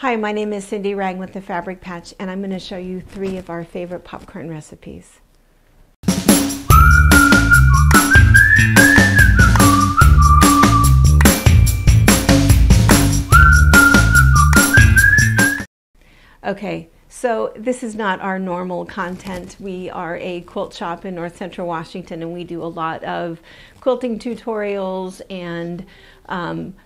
Hi, my name is Cindy Rang with the Fabric Patch, and I'm going to show you 3 of our favorite popcorn recipes. Okay, so this is not our normal content. We are a quilt shop in North Central Washington, and we do a lot of quilting tutorials and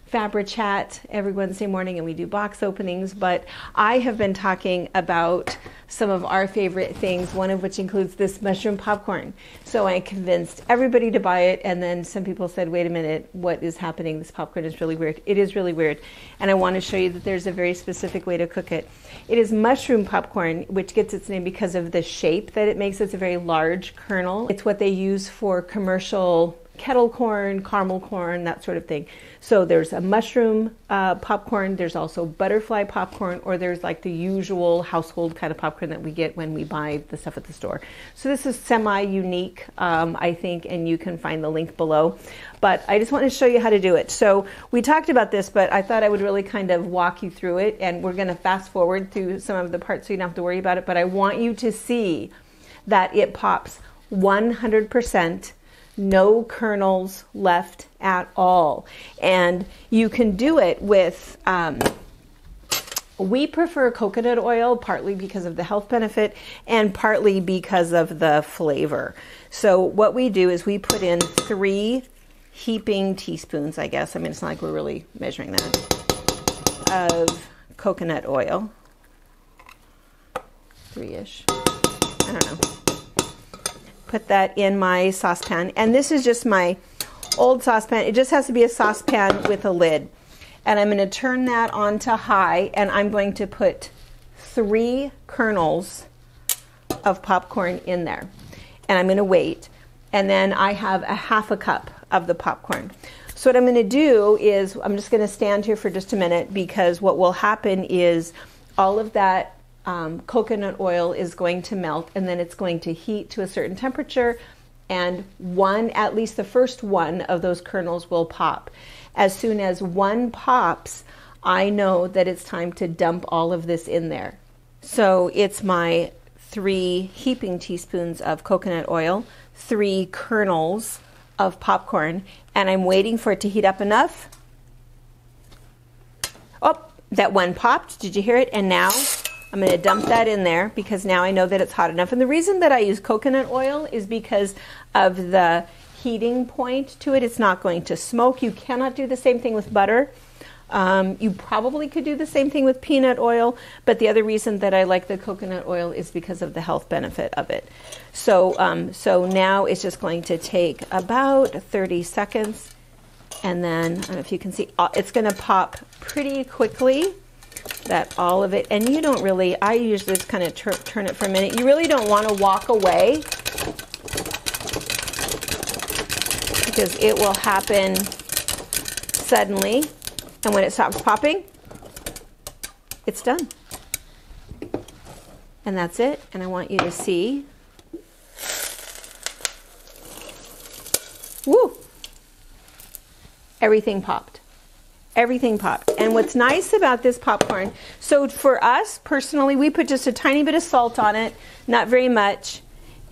fabric chat every Wednesday morning, and we do box openings. But I have been talking about some of our favorite things, one of which includes this mushroom popcorn. So I convinced everybody to buy it, and then some people said, wait a minute, what is happening? This popcorn is really weird. It is really weird, and I want to show you that there's a very specific way to cook it. It is mushroom popcorn, which gets its name because of the shape that it makes. It's a very large kernel. It's what they use for commercial kettle corn, caramel corn, that sort of thing. So there's a mushroom popcorn, there's also butterfly popcorn, or there's like the usual household kind of popcorn that we get when we buy the stuff at the store. So this is semi-unique, I think, and you can find the link below. But I just want to show you how to do it. So we talked about this, but I thought I would really kind of walk you through it, and we're going to fast forward through some of the parts so you don't have to worry about it. But I want you to see that it pops 100%. No kernels left at all. And you can do it with, we prefer coconut oil, partly because of the health benefit and partly because of the flavor. So what we do is we put in 3 heaping teaspoons, I guess. I mean, it's not like we're really measuring that, of coconut oil. 3-ish. I don't know. Put that in my saucepan, and this is just my old saucepan. It just has to be a saucepan with a lid, and I'm going to turn that on to high, and I'm going to put 3 kernels of popcorn in there, and I'm going to wait, and then I have a 1/2 cup of the popcorn. So what I'm going to do is I'm just going to stand here for just a minute, because what will happen is all of that coconut oil is going to melt, and then it's going to heat to a certain temperature, and at least the first one of those kernels will pop. As soon as one pops, I know that it's time to dump all of this in there. So it's my 3 heaping teaspoons of coconut oil, 3 kernels of popcorn, and I'm waiting for it to heat up enough. Oh, that one popped. Did you hear it? And now I'm going to dump that in there, because now I know that it's hot enough. And the reason that I use coconut oil is because of the heating point to it. It's not going to smoke. You cannot do the same thing with butter. You probably could do the same thing with peanut oil, but the other reason that I like the coconut oil is because of the health benefit of it. So, so now it's just going to take about 30 seconds, and then, I don't know if you can see, it's going to pop pretty quickly. That all of it, and you don't really, I usually just kind of turn it for a minute. You really don't want to walk away, because it will happen suddenly, and when it stops popping, it's done. And that's it, and I want you to see. Woo! Everything popped. Everything popped. And what's nice about this popcorn, so for us personally, we put just a tiny bit of salt on it, not very much,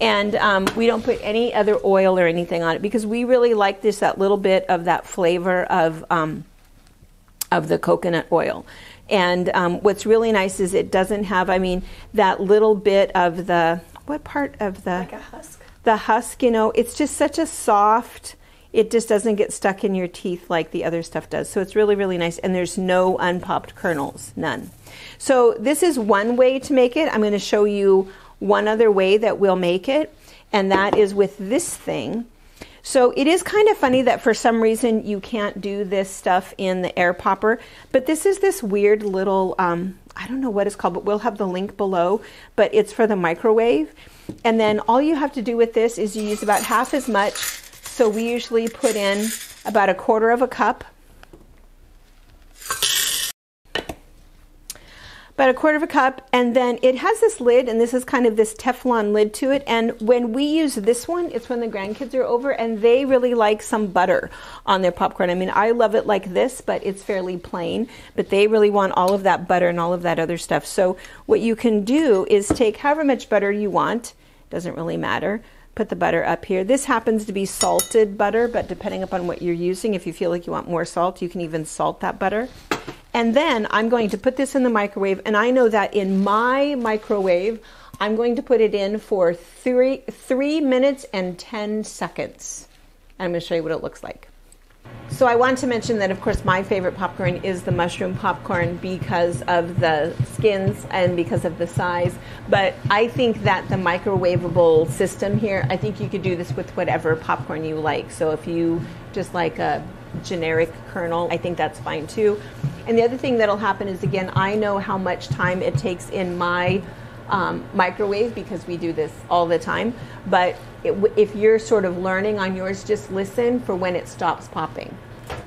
and we don't put any other oil or anything on it, because we really like that little bit of that flavor of the coconut oil. And what's really nice is it doesn't have, I mean, that little bit of the, what part of the? Like a husk. The husk, you know, it's just such a soft, it just doesn't get stuck in your teeth like the other stuff does. So it's really, really nice. And there's no unpopped kernels, none. So this is one way to make it. I'm going to show you one other way that we'll make it, and that is with this thing. So it is kind of funny that for some reason you can't do this stuff in the air popper, but this is this weird little, I don't know what it's called, but we'll have the link below, but it's for the microwave. And then all you have to do with this is you use about half as much. So we usually put in about 1/4 cup. about 1/4 cup, and then it has this lid, and this is kind of this Teflon lid to it, and when we use this one, it's when the grandkids are over, and they really like some butter on their popcorn. I mean, I love it like this, but it's fairly plain, but they really want all of that butter and all of that other stuff. So what you can do is take however much butter you want, doesn't really matter, put the butter up here. This happens to be salted butter, but depending upon what you're using, if you feel like you want more salt, you can even salt that butter. And then I'm going to put this in the microwave, and I know that in my microwave, I'm going to put it in for 3 minutes and 10 seconds. I'm going to show you what it looks like. So I want to mention that, of course, my favorite popcorn is the mushroom popcorn because of the skins and because of the size. But I think that the microwavable system here, I think you could do this with whatever popcorn you like. So if you just like a generic kernel, I think that's fine too. And the other thing that'll happen is, again, I know how much time it takes in my microwave because we do this all the time. But if you're sort of learning on yours, just listen for when it stops popping.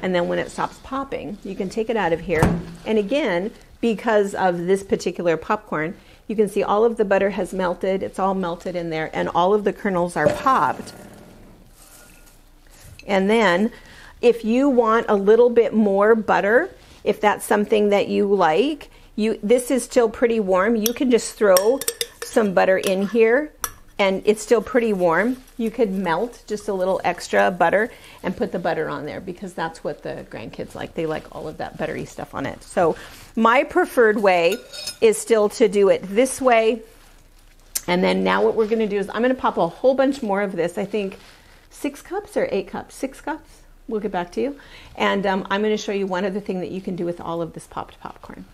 And then when it stops popping, you can take it out of here. And again, because of this particular popcorn, you can see all of the butter has melted. It's all melted in there, and all of the kernels are popped. And then if you want a little bit more butter, if that's something that you like, this is still pretty warm. You can just throw some butter in here, and it's still pretty warm. You could melt just a little extra butter and put the butter on there because that's what the grandkids like. They like all of that buttery stuff on it. So my preferred way is still to do it this way. And then now what we're going to do is I'm going to pop a whole bunch more of this. I think 6 cups or 8 cups? 6 cups. We'll get back to you. And I'm going to show you one other thing that you can do with all of this popped popcorn.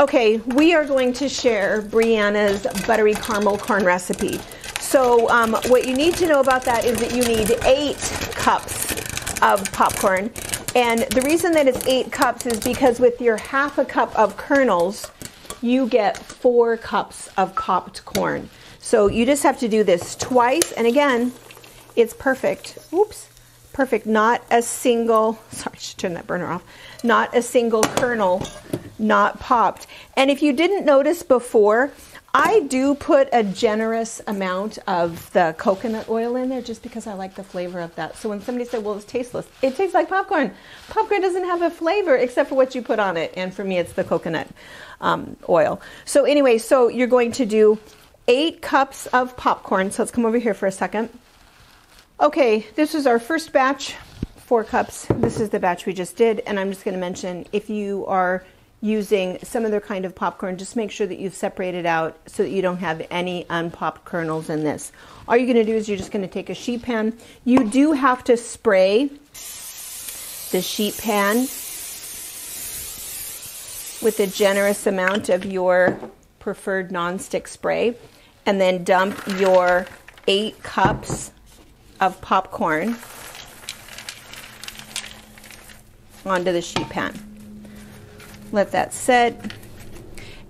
Okay, we are going to share Brianna's buttery caramel corn recipe. So what you need to know about that is that you need 8 cups of popcorn. And the reason that it's 8 cups is because with your 1/2 cup of kernels, you get 4 cups of popped corn. So you just have to do this twice. And again, it's perfect. Oops. Perfect. Not a single, sorry, I should turn that burner off. Not a single kernel not popped. And if you didn't notice before, I do put a generous amount of the coconut oil in there just because I like the flavor of that. So when somebody said, well, it's tasteless, it tastes like popcorn. Popcorn doesn't have a flavor except for what you put on it. And for me, it's the coconut oil. So anyway, so you're going to do 8 cups of popcorn. So let's come over here for a second. Okay, this is our first batch, 4 cups. This is the batch we just did. And I'm just going to mention, if you are using some other kind of popcorn, just make sure that you've separated out so that you don't have any unpopped kernels in this. All you're going to do is you're just going to take a sheet pan. You do have to spray the sheet pan with a generous amount of your preferred nonstick spray, and then dump your 8 cups of popcorn onto the sheet pan. Let that set,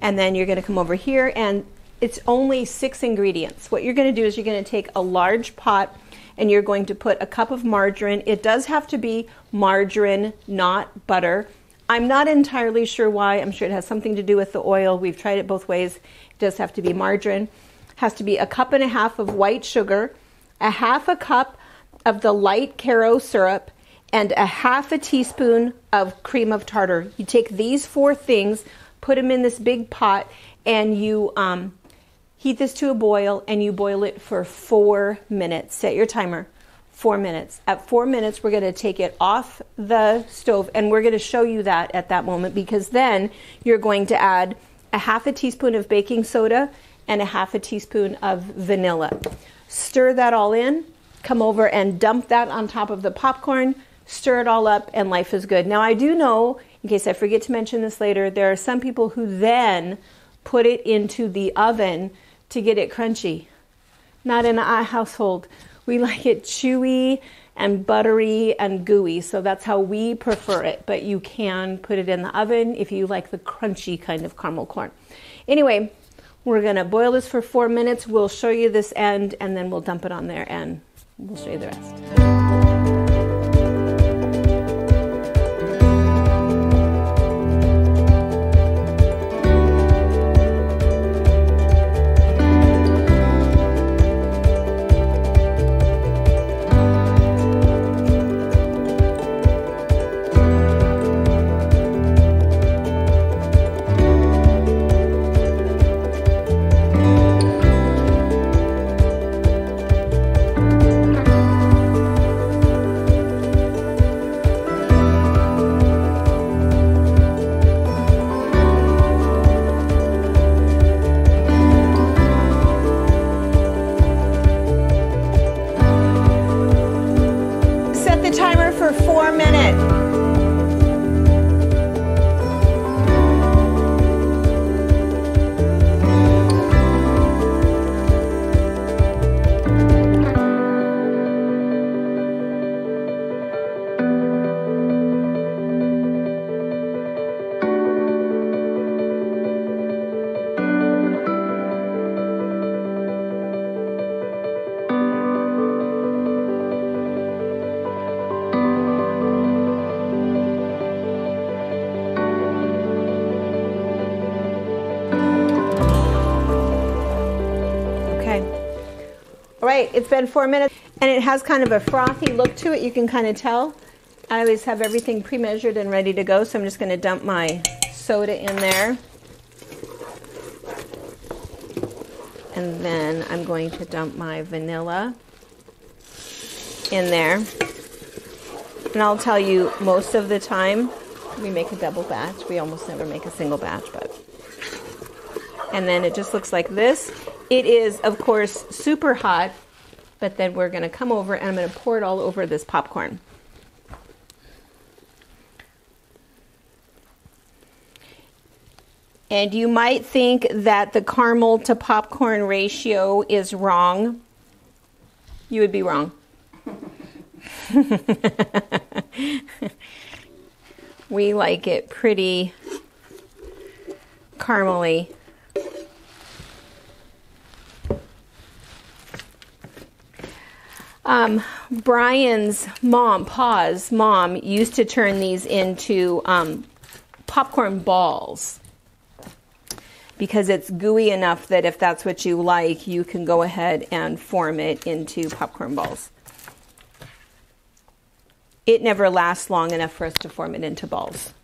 and then you're going to come over here, and it's only 6 ingredients. What you're going to do is you're going to take a large pot, and you're going to put a cup of margarine. It does have to be margarine, not butter. I'm not entirely sure why. I'm sure it has something to do with the oil. We've tried it both ways. It does have to be margarine. It has to be a 1.5 cups of white sugar, a 1/2 cup of the light Caro syrup, and a 1/2 teaspoon of cream of tartar. You take these 4 things, put them in this big pot, and you heat this to a boil, and you boil it for 4 minutes. Set your timer, 4 minutes. At 4 minutes, we're going to take it off the stove, and we're going to show you that at that moment, because then you're going to add a 1/2 teaspoon of baking soda and a 1/2 teaspoon of vanilla. Stir that all in, come over and dump that on top of the popcorn, stir it all up, and life is good. Now, I do know, in case I forget to mention this later, there are some people who then put it into the oven to get it crunchy. Not in our household. We like it chewy and buttery and gooey, so that's how we prefer it. But you can put it in the oven if you like the crunchy kind of caramel corn. Anyway, we're going to boil this for 4 minutes. We'll show you this end, and then we'll dump it on there, and we'll show you the rest. right, it's been 4 minutes, and it has kind of a frothy look to it. You can kind of tell. I always have everything pre-measured and ready to go, so I'm just going to dump my soda in there. And then I'm going to dump my vanilla in there. And I'll tell you, most of the time, we make a double batch. We almost never make a single batch, but. And then it just looks like this. It is, of course, super hot, but then we're going to come over and I'm going to pour it all over this popcorn. And you might think that the caramel to popcorn ratio is wrong. You would be wrong. We like it pretty caramely. Brian's mom, Pa's mom, used to turn these into popcorn balls because it's gooey enough that if that's what you like, you can go ahead and form it into popcorn balls. It never lasts long enough for us to form it into balls.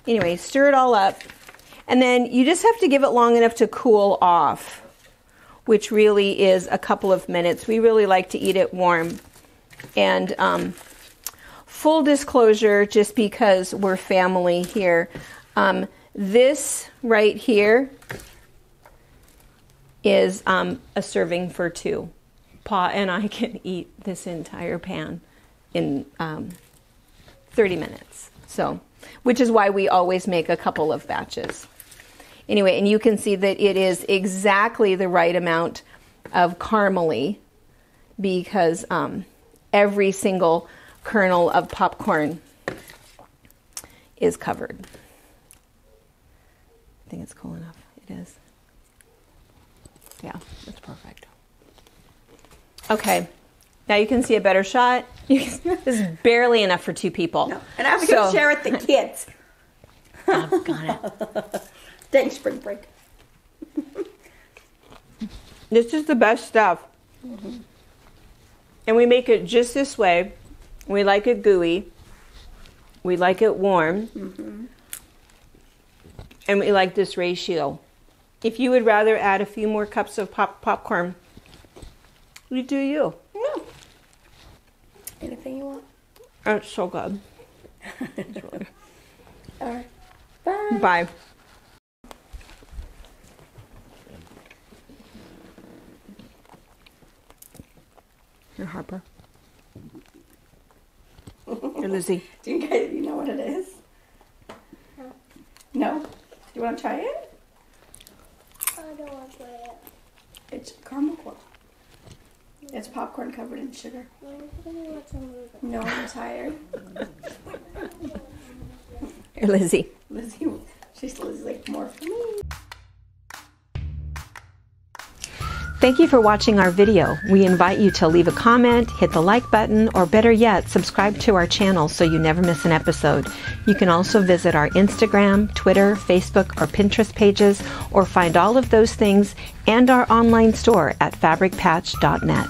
Anyway, stir it all up, and then you just have to give it long enough to cool off, which really is a couple of minutes. We really like to eat it warm. And full disclosure, just because we're family here, this right here is a serving for two. Pa and I can eat this entire pan in 30 minutes. So, which is why we always make a couple of batches. Anyway, and you can see that it is exactly the right amount of caramely because every single kernel of popcorn is covered. I think it's cool enough. It is. Yeah, that's perfect. Okay, now you can see a better shot. This is barely enough for two people. No. And I'm going to share with the kids. I've got it. Thanks, spring break. This is the best stuff. Mm-hmm. And we make it just this way. We like it gooey. We like it warm. Mm-hmm. And we like this ratio. If you would rather add a few more cups of popcorn, you do you. No. Anything you want? It's so good. All right. Bye. Bye. Here, Harper. Here, Lizzie. Do you guys know what it is? No. No? Do you want to try it? I don't want to try it. It's caramel corn. It's popcorn covered in sugar. No, I'm tired. Here, Lizzie. She's like, more for me. Thank you for watching our video. We invite you to leave a comment, hit the like button, or better yet, subscribe to our channel so you never miss an episode. You can also visit our Instagram, Twitter, Facebook, or Pinterest pages, or find all of those things and our online store at fabricpatch.net.